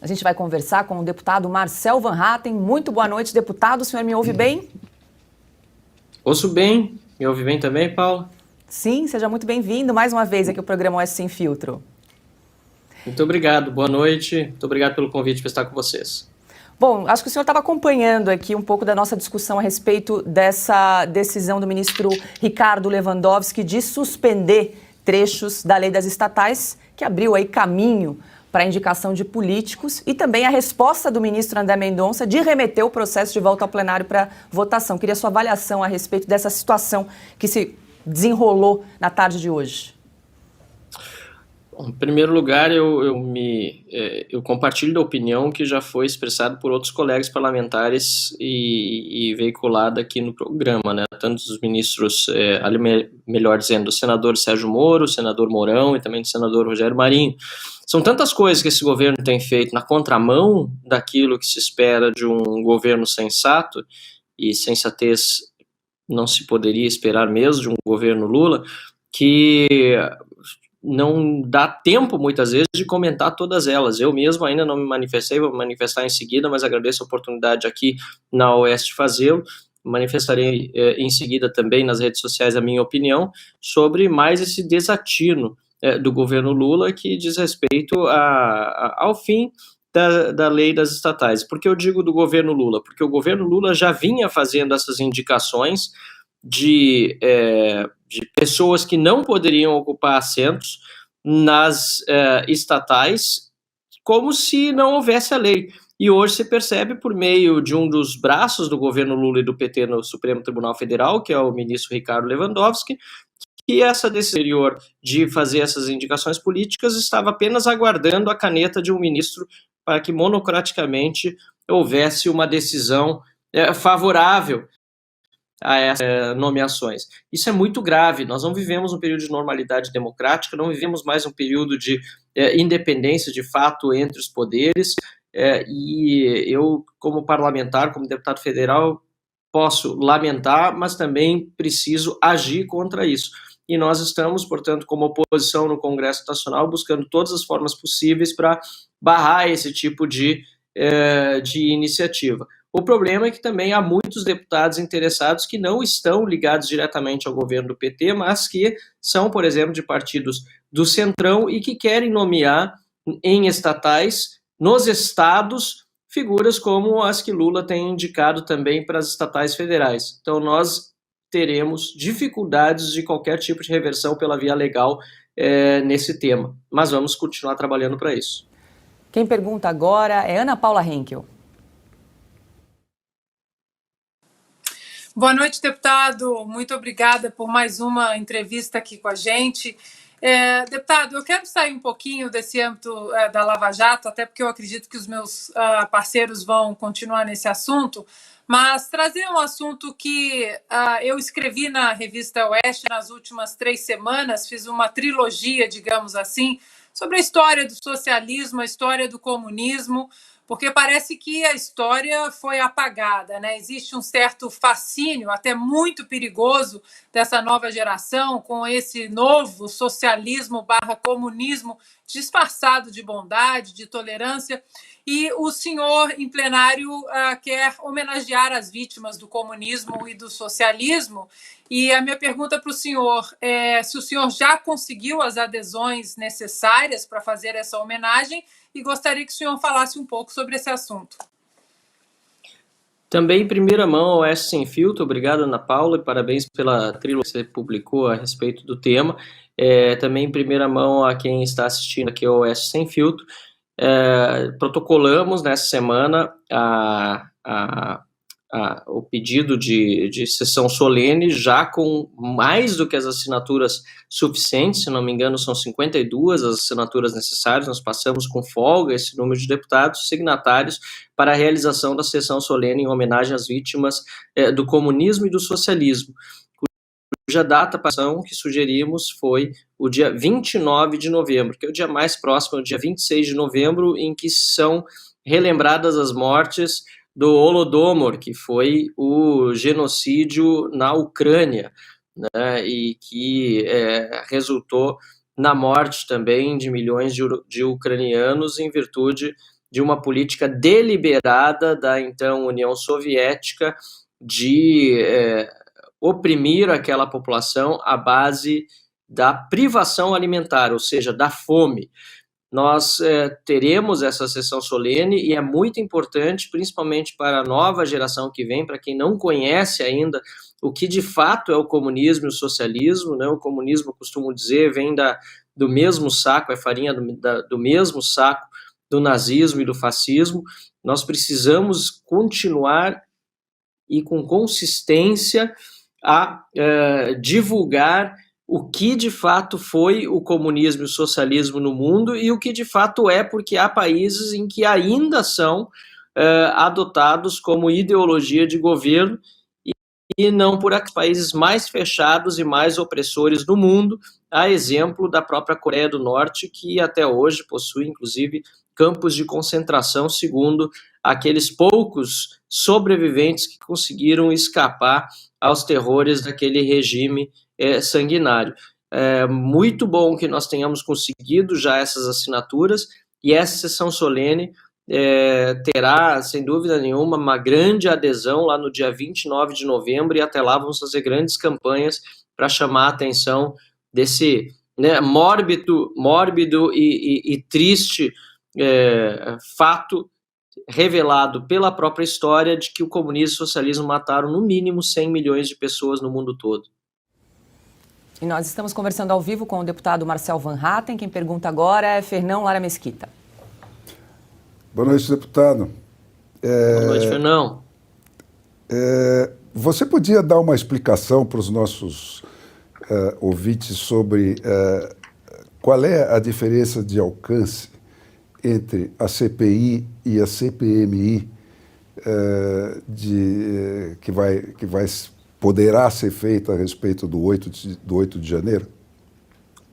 A gente vai conversar com o deputado Marcel Van Hatten. Muito boa noite, deputado. O senhor me ouve bem? Ouço bem. Me ouve bem também, Paulo? Sim, seja muito bem-vindo mais uma vez aqui ao programa Oeste Sem Filtro. Muito obrigado. Boa noite. Muito obrigado pelo convite para estar com vocês. Bom, acho que o senhor estava acompanhando aqui um pouco da nossa discussão a respeito dessa decisão do ministro Ricardo Lewandowski de suspender trechos da lei das estatais, que abriu aí caminho para a indicação de políticos, e também a resposta do ministro André Mendonça de remeter o processo de volta ao plenário para votação. Queria sua avaliação a respeito dessa situação que se desenrolou na tarde de hoje. Bom, em primeiro lugar, eu compartilho da opinião que já foi expressada por outros colegas parlamentares e veiculada aqui no programa, né? Tanto dos ministros, melhor dizendo, do senador Sérgio Moro, senador Mourão e também do senador Rogério Marinho. São tantas coisas que esse governo tem feito na contramão daquilo que se espera de um governo sensato, e sensatez não se poderia esperar mesmo de um governo Lula, que não dá tempo, muitas vezes, de comentar todas elas. Eu mesmo ainda não me manifestei, vou me manifestar em seguida, mas agradeço a oportunidade aqui na Oeste de fazê-lo. Manifestarei em seguida também nas redes sociais a minha opinião sobre mais esse desatino do governo Lula que diz respeito ao fim da lei das estatais. Por que eu digo do governo Lula? Porque o governo Lula já vinha fazendo essas indicações de pessoas que não poderiam ocupar assentos nas estatais, como se não houvesse a lei. E hoje se percebe, por meio de um dos braços do governo Lula e do PT no Supremo Tribunal Federal, que é o ministro Ricardo Lewandowski, que essa decisão anterior de fazer essas indicações políticas estava apenas aguardando a caneta de um ministro para que monocraticamente houvesse uma decisão favorável a essas nomeações. Isso é muito grave. Nós não vivemos um período de normalidade democrática, não vivemos mais um período de independência de fato entre os poderes, e eu, como parlamentar, como deputado federal, posso lamentar, mas também preciso agir contra isso. E nós estamos, portanto, como oposição no Congresso Nacional, buscando todas as formas possíveis para barrar esse tipo de iniciativa. O problema é que também há muitos deputados interessados que não estão ligados diretamente ao governo do PT, mas que são, por exemplo, de partidos do Centrão e que querem nomear em estatais, nos estados, figuras como as que Lula tem indicado também para as estatais federais. Então, nós teremos dificuldades de qualquer tipo de reversão pela via legal nesse tema, mas vamos continuar trabalhando para isso. Quem pergunta agora é Ana Paula Henkel. Boa noite, deputado. Muito obrigada por mais uma entrevista aqui com a gente. Deputado, eu quero sair um pouquinho desse âmbito da Lava Jato, até porque eu acredito que os meus parceiros vão continuar nesse assunto, mas trazer um assunto que eu escrevi na revista Oeste nas últimas 3 semanas, fiz uma trilogia, digamos assim, sobre a história do socialismo, a história do comunismo, porque parece que a história foi apagada, né? Existe um certo fascínio, até muito perigoso, dessa nova geração com esse novo socialismo / comunismo disfarçado de bondade, de tolerância. E o senhor, em plenário, quer homenagear as vítimas do comunismo e do socialismo. E a minha pergunta para o senhor é se o senhor já conseguiu as adesões necessárias para fazer essa homenagem, e gostaria que o senhor falasse um pouco sobre esse assunto. Também em primeira mão, Oeste Sem Filtro. Obrigado, Ana Paula, e parabéns pela trilha que você publicou a respeito do tema. Também em primeira mão a quem está assistindo aqui ao Oeste Sem Filtro. Protocolamos nessa semana o pedido de sessão solene, já com mais do que as assinaturas suficientes, se não me engano são 52 as assinaturas necessárias. Nós passamos com folga esse número de deputados signatários para a realização da sessão solene em homenagem às vítimas do comunismo e do socialismo, cuja data que sugerimos foi o dia 29 de novembro, que é o dia mais próximo, o dia 26 de novembro, em que são relembradas as mortes do Holodomor, que foi o genocídio na Ucrânia, né, e que resultou na morte também de milhões de ucranianos em virtude de uma política deliberada da então União Soviética de oprimir aquela população à base da privação alimentar, ou seja, da fome. Nós teremos essa sessão solene e é muito importante, principalmente para a nova geração que vem, para quem não conhece ainda o que de fato é o comunismo e o socialismo, né? O comunismo, eu costumo dizer, vem do mesmo saco, é farinha do mesmo saco do nazismo e do fascismo. Nós precisamos continuar e com consistência a divulgar o que de fato foi o comunismo e o socialismo no mundo e o que de fato é, porque há países em que ainda são adotados como ideologia de governo e não por países mais fechados e mais opressores do mundo, a exemplo da própria Coreia do Norte, que até hoje possui, inclusive, campos de concentração, segundo aqueles poucos sobreviventes que conseguiram escapar aos terrores daquele regime sanguinário. É muito bom que nós tenhamos conseguido já essas assinaturas, e essa sessão solene terá, sem dúvida nenhuma, uma grande adesão lá no dia 29 de novembro, e até lá vamos fazer grandes campanhas para chamar a atenção desse mórbido e triste fato revelado pela própria história de que o comunismo e o socialismo mataram no mínimo 100 milhões de pessoas no mundo todo. E nós estamos conversando ao vivo com o deputado Marcel Van Hatten. Quem pergunta agora é Fernão Lara Mesquita. Boa noite, deputado. Boa noite, Fernão. Você podia dar uma explicação para os nossos ouvintes sobre qual é a diferença de alcance entre a CPI e a CPMI que poderá ser feita a respeito do 8 de janeiro?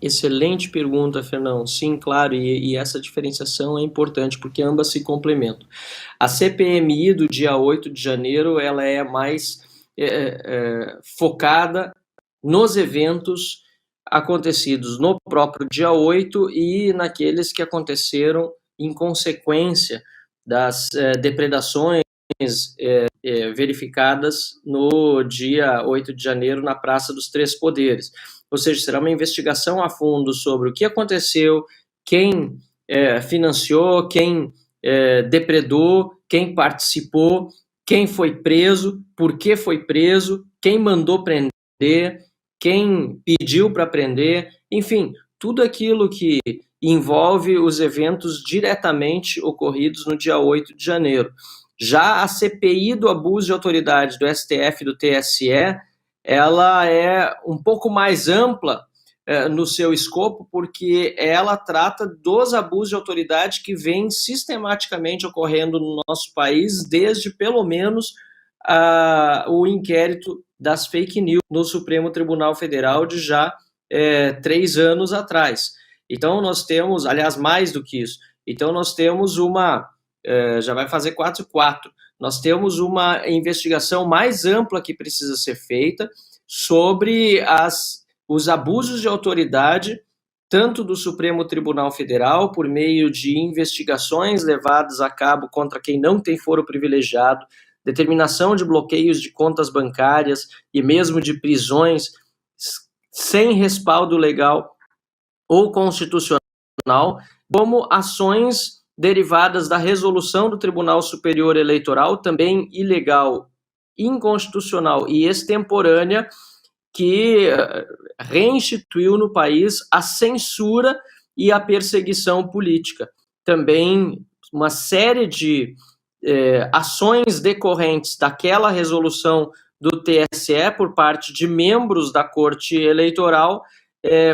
Excelente pergunta, Fernão. Sim, claro, e essa diferenciação é importante, porque ambas se complementam. A CPMI do dia 8 de janeiro, ela é mais focada nos eventos acontecidos no próprio dia 8 e naqueles que aconteceram em consequência das depredações verificadas no dia 8 de janeiro na Praça dos Três Poderes. Ou seja, será uma investigação a fundo sobre o que aconteceu, quem financiou, quem depredou, quem participou, quem foi preso, por que foi preso, quem mandou prender, quem pediu para prender, enfim, tudo aquilo que envolve os eventos diretamente ocorridos no dia 8 de janeiro. Já a CPI do abuso de autoridade do STF e do TSE, ela é um pouco mais ampla no seu escopo, porque ela trata dos abusos de autoridade que vêm sistematicamente ocorrendo no nosso país desde, pelo menos, o inquérito das fake news no Supremo Tribunal Federal de já 3 anos atrás. Então, nós temos, aliás, mais do que isso, então nós temos já vai fazer 4 nós temos uma investigação mais ampla que precisa ser feita sobre os abusos de autoridade, tanto do Supremo Tribunal Federal, por meio de investigações levadas a cabo contra quem não tem foro privilegiado, determinação de bloqueios de contas bancárias e mesmo de prisões sem respaldo legal ou constitucional, como ações derivadas da resolução do Tribunal Superior Eleitoral, também ilegal, inconstitucional e extemporânea, que reinstituiu no país a censura e a perseguição política. Também uma série de ações decorrentes daquela resolução do TSE por parte de membros da Corte Eleitoral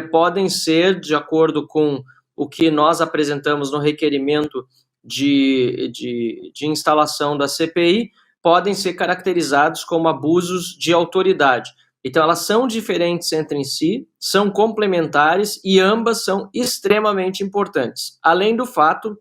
podem ser, de acordo com o que nós apresentamos no requerimento de instalação da CPI, podem ser caracterizados como abusos de autoridade. Então, elas são diferentes entre si, são complementares e ambas são extremamente importantes. Além do fato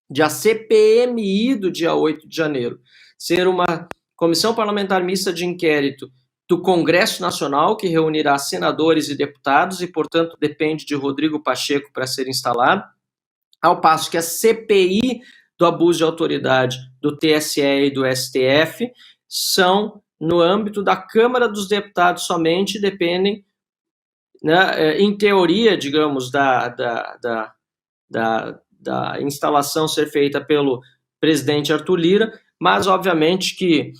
de a CPMI do dia 8 de janeiro ser uma comissão parlamentar mista de inquérito do Congresso Nacional, que reunirá senadores e deputados e, portanto, depende de Rodrigo Pacheco para ser instalado, ao passo que a CPI do abuso de autoridade do TSE e do STF são no âmbito da Câmara dos Deputados somente, dependem, né, em teoria, digamos, da instalação ser feita pelo presidente Arthur Lira, mas obviamente que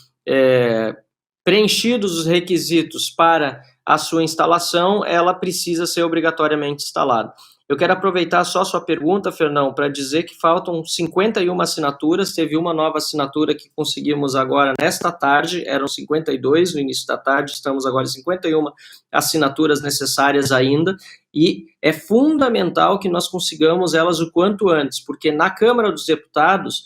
preenchidos os requisitos para a sua instalação, ela precisa ser obrigatoriamente instalada. Eu quero aproveitar só sua pergunta, Fernão, para dizer que faltam 51 assinaturas, teve uma nova assinatura que conseguimos agora nesta tarde, eram 52 no início da tarde, estamos agora em 51 assinaturas necessárias ainda, e é fundamental que nós consigamos elas o quanto antes, porque na Câmara dos Deputados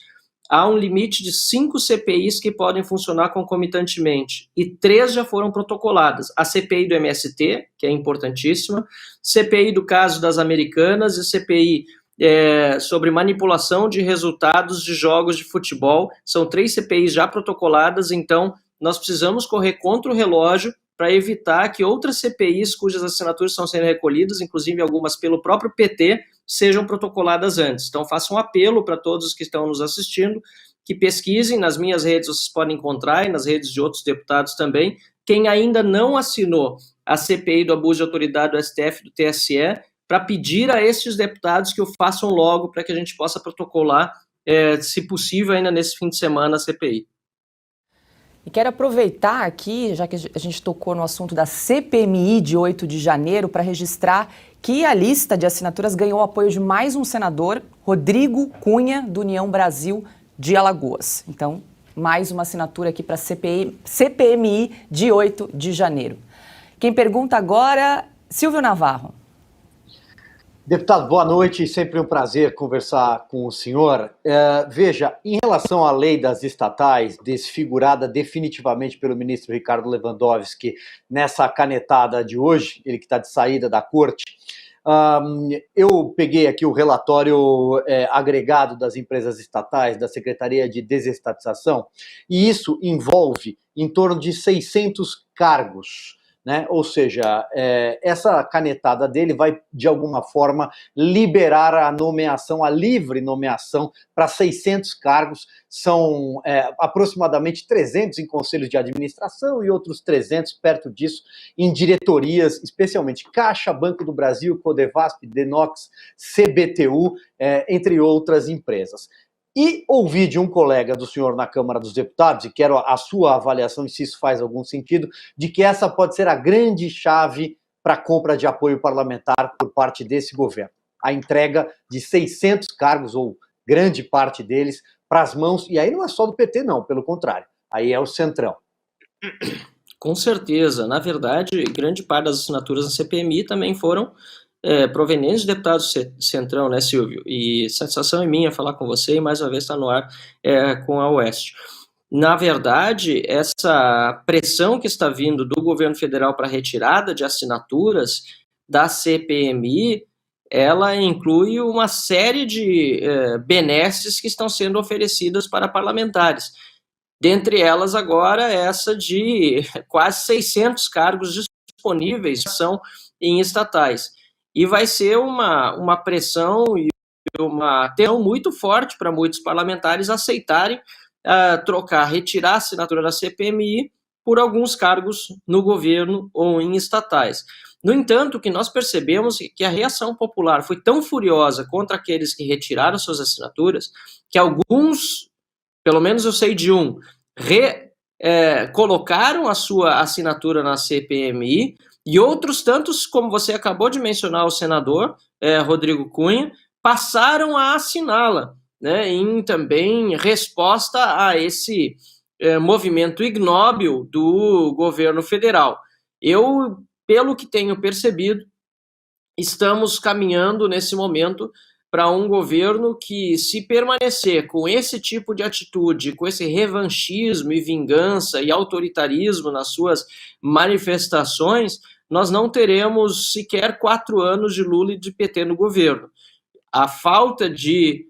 há um limite de 5 CPIs que podem funcionar concomitantemente, e 3 já foram protocoladas. A CPI do MST, que é importantíssima, CPI do caso das Americanas e CPI sobre manipulação de resultados de jogos de futebol. São 3 CPIs já protocoladas, então nós precisamos correr contra o relógio para evitar que outras CPIs cujas assinaturas estão sendo recolhidas, inclusive algumas pelo próprio PT, sejam protocoladas antes. Então, faço um apelo para todos os que estão nos assistindo, que pesquisem, nas minhas redes vocês podem encontrar, e nas redes de outros deputados também, quem ainda não assinou a CPI do abuso de autoridade do STF e do TSE, para pedir a estes deputados que o façam logo, para que a gente possa protocolar, se possível, ainda nesse fim de semana, a CPI. E quero aproveitar aqui, já que a gente tocou no assunto da CPMI de 8 de janeiro, para registrar que a lista de assinaturas ganhou o apoio de mais um senador, Rodrigo Cunha, do União Brasil de Alagoas. Então, mais uma assinatura aqui para a CPMI de 8 de janeiro. Quem pergunta agora, Silvio Navarro. Deputado, boa noite, sempre um prazer conversar com o senhor. Veja, em relação à lei das estatais, desfigurada definitivamente pelo ministro Ricardo Lewandowski nessa canetada de hoje, ele que está de saída da corte, eu peguei aqui o relatório agregado das empresas estatais, da Secretaria de Desestatização, e isso envolve em torno de 600 cargos, né? Ou seja, essa canetada dele vai, de alguma forma, liberar a nomeação, a livre nomeação para 600 cargos, são aproximadamente 300 em conselhos de administração e outros 300, perto disso, em diretorias, especialmente Caixa, Banco do Brasil, Codevasp, Denox, CBTU, entre outras empresas. E ouvi de um colega do senhor na Câmara dos Deputados, e quero a sua avaliação, se isso faz algum sentido, de que essa pode ser a grande chave para a compra de apoio parlamentar por parte desse governo. A entrega de 600 cargos, ou grande parte deles, para as mãos, e aí não é só do PT não, pelo contrário, aí é o Centrão. Com certeza. Na verdade, grande parte das assinaturas da CPMI também foram provenientes de deputados Centrão, né, Silvio? E satisfação é minha falar com você e mais uma vez estar no ar com a Oeste. Na verdade, essa pressão que está vindo do governo federal para a retirada de assinaturas da CPMI, ela inclui uma série de benesses que estão sendo oferecidas para parlamentares. Dentre elas, agora, essa de quase 600 cargos disponíveis são em estatais. E vai ser uma pressão e uma tensão muito forte para muitos parlamentares aceitarem retirar a assinatura da CPMI por alguns cargos no governo ou em estatais. No entanto, que nós percebemos que a reação popular foi tão furiosa contra aqueles que retiraram suas assinaturas, que alguns, pelo menos eu sei de um, colocaram a sua assinatura na CPMI, e outros tantos, como você acabou de mencionar, o senador Rodrigo Cunha, passaram a assiná-la, né, em também resposta a esse movimento ignóbil do governo federal. Eu, pelo que tenho percebido, estamos caminhando nesse momento para um governo que, se permanecer com esse tipo de atitude, com esse revanchismo e vingança e autoritarismo nas suas manifestações, nós não teremos sequer 4 anos de Lula e de PT no governo. A falta de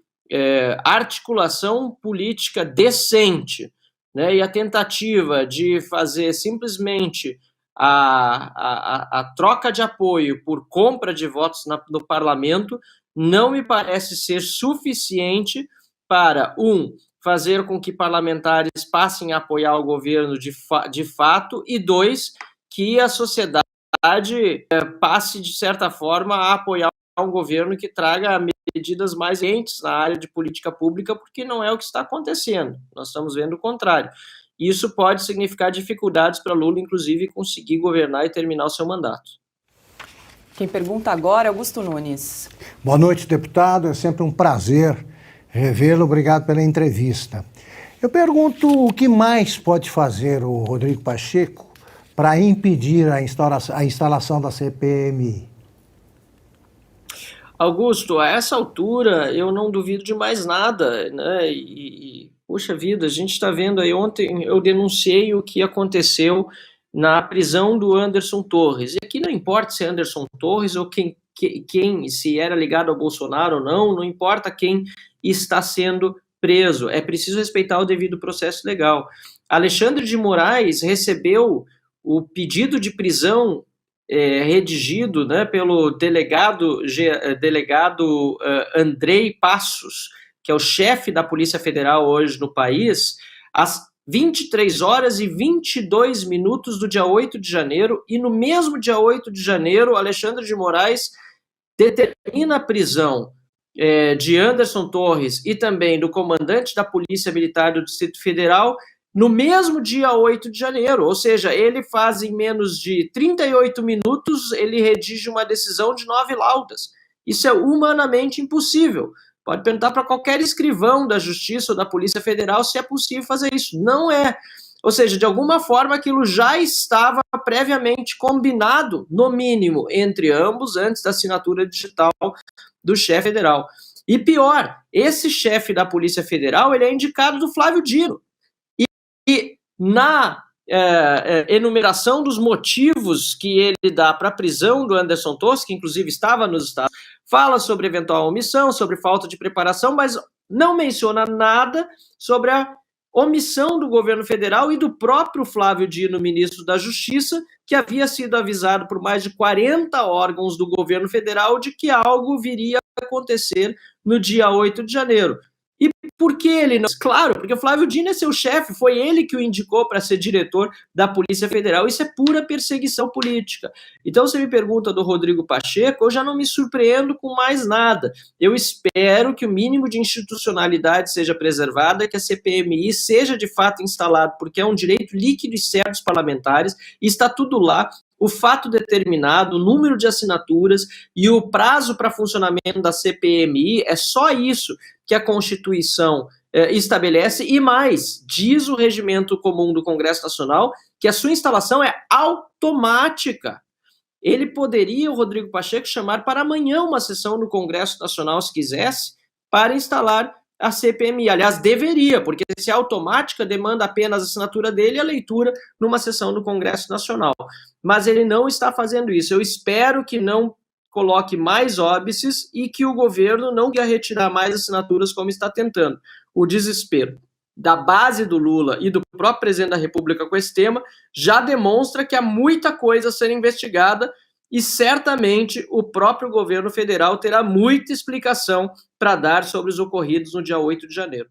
articulação política decente, né, e a tentativa de fazer simplesmente a troca de apoio por compra de votos no parlamento não me parece ser suficiente para, fazer com que parlamentares passem a apoiar o governo de fato, e 2, que a sociedade passe, de certa forma, a apoiar um governo que traga medidas mais urgentes na área de política pública, porque não é o que está acontecendo. Nós estamos vendo o contrário. Isso pode significar dificuldades para Lula, inclusive, conseguir governar e terminar o seu mandato. Quem pergunta agora é Augusto Nunes. Boa noite, deputado. É sempre um prazer revê-lo. Obrigado pela entrevista. Eu pergunto o que mais pode fazer o Rodrigo Pacheco para impedir a instalação da CPMI? Augusto, a essa altura eu não duvido de mais nada, né? Poxa vida, a gente está vendo aí, ontem eu denunciei o que aconteceu na prisão do Anderson Torres. E aqui não importa se é Anderson Torres ou quem se era ligado ao Bolsonaro ou não importa quem está sendo preso. É preciso respeitar o devido processo legal. Alexandre de Moraes recebeu o pedido de prisão redigido, né, pelo delegado Andrei Passos, que é o chefe da Polícia Federal hoje no país, às 23 horas e 22 minutos do dia 8 de janeiro, e no mesmo dia 8 de janeiro, Alexandre de Moraes determina a prisão de Anderson Torres e também do comandante da Polícia Militar do Distrito Federal, no mesmo dia 8 de janeiro, ou seja, ele faz em menos de 38 minutos, ele redige uma decisão de 9 laudas. Isso é humanamente impossível. Pode perguntar para qualquer escrivão da Justiça ou da Polícia Federal se é possível fazer isso. Não é. Ou seja, de alguma forma aquilo já estava previamente combinado, no mínimo, entre ambos, antes da assinatura digital do chefe federal. E pior, esse chefe da Polícia Federal, ele é indicado do Flávio Dino. E na enumeração dos motivos que ele dá para a prisão do Anderson Torres, que inclusive estava nos Estados Unidos, fala sobre eventual omissão, sobre falta de preparação, mas não menciona nada sobre a omissão do governo federal e do próprio Flávio Dino, ministro da Justiça, que havia sido avisado por mais de 40 órgãos do governo federal de que algo viria a acontecer no dia 8 de janeiro. E por que ele não? Claro, porque o Flávio Dino é seu chefe, foi ele que o indicou para ser diretor da Polícia Federal. Isso é pura perseguição política. Então, você me pergunta do Rodrigo Pacheco, eu já não me surpreendo com mais nada. Eu espero que o mínimo de institucionalidade seja preservada, que a CPMI seja de fato instalada, porque é um direito líquido e certo dos parlamentares, e está tudo lá. O fato determinado, o número de assinaturas e o prazo para funcionamento da CPMI, é só isso que a Constituição estabelece, e mais, diz o regimento comum do Congresso Nacional que a sua instalação é automática. Ele poderia, o Rodrigo Pacheco, chamar para amanhã uma sessão no Congresso Nacional, se quisesse, para instalar a CPMI. Aliás, deveria, porque se é automática, demanda apenas a assinatura dele e a leitura numa sessão do Congresso Nacional. Mas ele não está fazendo isso. Eu espero que não coloque mais óbices e que o governo não quer retirar mais assinaturas como está tentando. O desespero da base do Lula e do próprio presidente da República com esse tema já demonstra que há muita coisa a ser investigada, e certamente o próprio governo federal terá muita explicação para dar sobre os ocorridos no dia 8 de janeiro.